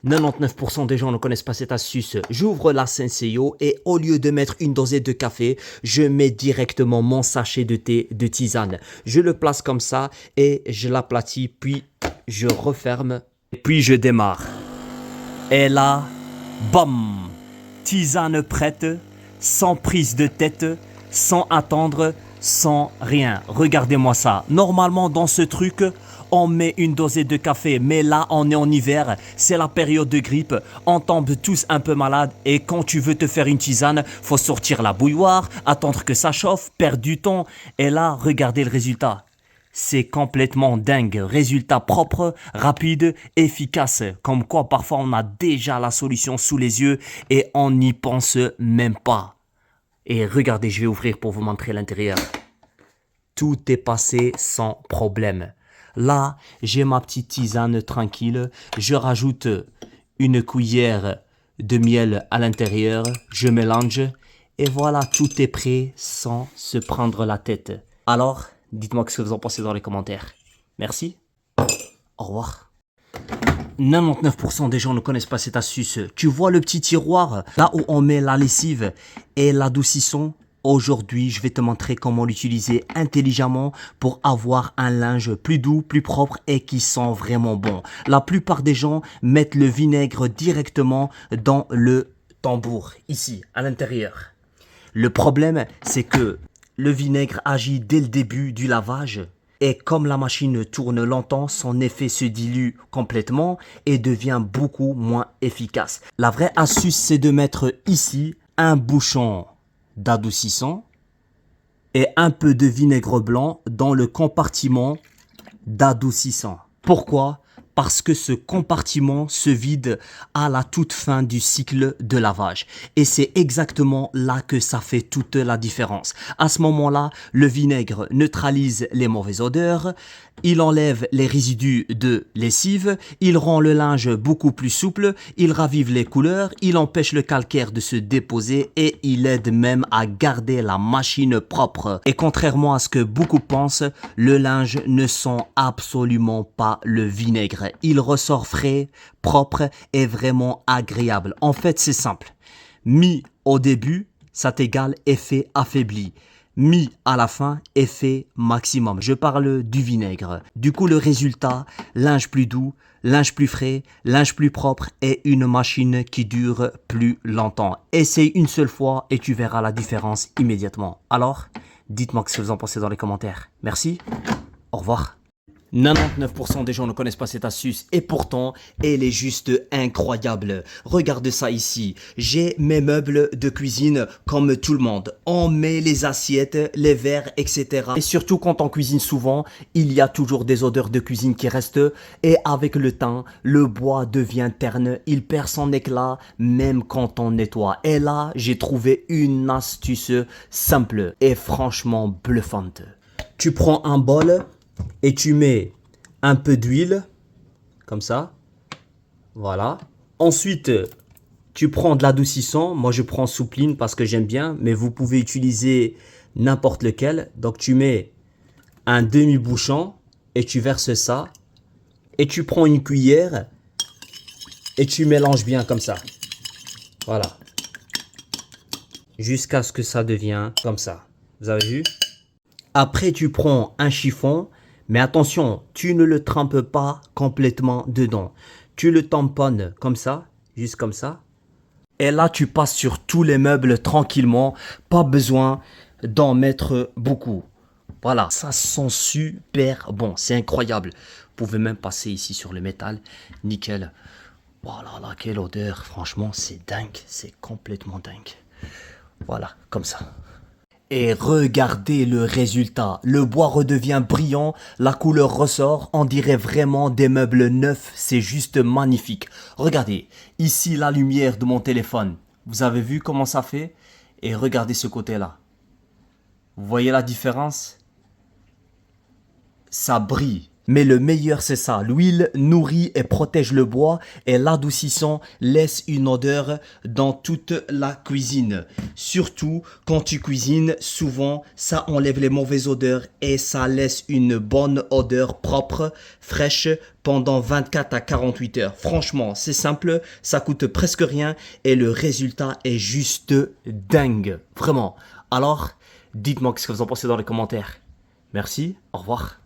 99% des gens ne connaissent pas cette astuce. J'ouvre la Senseo et au lieu de mettre une dosette de café, je mets directement mon sachet de thé de tisane. Je le place comme ça et je l'aplatis, puis je referme, puis je démarre. Et là, bam! Tisane prête, sans prise de tête, sans attendre, sans rien. Regardez-moi ça. Normalement, dans ce truc, on met une dosette de café, mais là, on est en hiver, c'est la période de grippe, on tombe tous un peu malades et quand tu veux te faire une tisane, faut sortir la bouilloire, attendre que ça chauffe, perdre du temps et là, regardez le résultat. C'est complètement dingue. Résultat propre, rapide, efficace. Comme quoi, parfois, on a déjà la solution sous les yeux et on n'y pense même pas. Et regardez, je vais ouvrir pour vous montrer l'intérieur. Tout est passé sans problème. Là, j'ai ma petite tisane tranquille. Je rajoute une cuillère de miel à l'intérieur. Je mélange. Et voilà, tout est prêt sans se prendre la tête. Alors, dites-moi ce que vous en pensez dans les commentaires. Merci. Au revoir. 99% des gens ne connaissent pas cette astuce. Tu vois le petit tiroir, là où on met la lessive et l'adoucissant? Aujourd'hui, je vais te montrer comment l'utiliser intelligemment pour avoir un linge plus doux, plus propre et qui sent vraiment bon. La plupart des gens mettent le vinaigre directement dans le tambour, ici, à l'intérieur. Le problème, c'est que le vinaigre agit dès le début du lavage. Et comme la machine tourne longtemps, son effet se dilue complètement et devient beaucoup moins efficace. La vraie astuce, c'est de mettre ici un bouchon d'adoucissant et un peu de vinaigre blanc dans le compartiment d'adoucissant. Pourquoi ? Parce que ce compartiment se vide à la toute fin du cycle de lavage. Et c'est exactement là que ça fait toute la différence. À ce moment-là, le vinaigre neutralise les mauvaises odeurs, il enlève les résidus de lessive, il rend le linge beaucoup plus souple, il ravive les couleurs, il empêche le calcaire de se déposer et il aide même à garder la machine propre. Et contrairement à ce que beaucoup pensent, le linge ne sent absolument pas le vinaigre. Il ressort frais, propre et vraiment agréable. En fait, c'est simple. Mis au début, ça t'égale effet affaibli. Mis à la fin, effet maximum. Je parle du vinaigre. Du coup, le résultat, linge plus doux, linge plus frais, linge plus propre et une machine qui dure plus longtemps. Essaye une seule fois et tu verras la différence immédiatement. Alors, dites-moi ce que vous en pensez dans les commentaires. Merci, au revoir. 99% des gens ne connaissent pas cette astuce et pourtant, elle est juste incroyable. Regarde ça ici. J'ai mes meubles de cuisine comme tout le monde. On met les assiettes, les verres, etc. Et surtout quand on cuisine souvent, il y a toujours des odeurs de cuisine qui restent et avec le temps, le bois devient terne, il perd son éclat même quand on nettoie. Et là, j'ai trouvé une astuce simple et franchement bluffante. Tu prends un bol et tu mets un peu d'huile, comme ça, voilà. Ensuite, tu prends de l'adoucissant, moi je prends Soupline parce que j'aime bien, mais vous pouvez utiliser n'importe lequel. Donc tu mets un demi-bouchon et tu verses ça. Et tu prends une cuillère et tu mélanges bien comme ça. Voilà. Jusqu'à ce que ça devienne comme ça. Vous avez vu? Après, tu prends un chiffon. Mais attention, tu ne le trempes pas complètement dedans. Tu le tamponnes comme ça, juste comme ça. Et là, tu passes sur tous les meubles tranquillement. Pas besoin d'en mettre beaucoup. Voilà, ça sent super bon. C'est incroyable. Vous pouvez même passer ici sur le métal. Nickel. Voilà, là, quelle odeur. Franchement, c'est dingue. C'est complètement dingue. Voilà, comme ça. Et regardez le résultat, le bois redevient brillant, la couleur ressort, on dirait vraiment des meubles neufs, c'est juste magnifique. Regardez, ici la lumière de mon téléphone, vous avez vu comment ça fait? Et regardez ce côté-là. Vous voyez la différence? Ça brille, Mais le meilleur, c'est ça. L'huile nourrit et protège le bois et l'adoucissant laisse une odeur dans toute la cuisine. Surtout quand tu cuisines, souvent ça enlève les mauvaises odeurs et ça laisse une bonne odeur propre, fraîche pendant 24 à 48 heures. Franchement, c'est simple, ça coûte presque rien et le résultat est juste dingue. Vraiment. Alors, dites-moi ce que vous en pensez dans les commentaires. Merci, au revoir.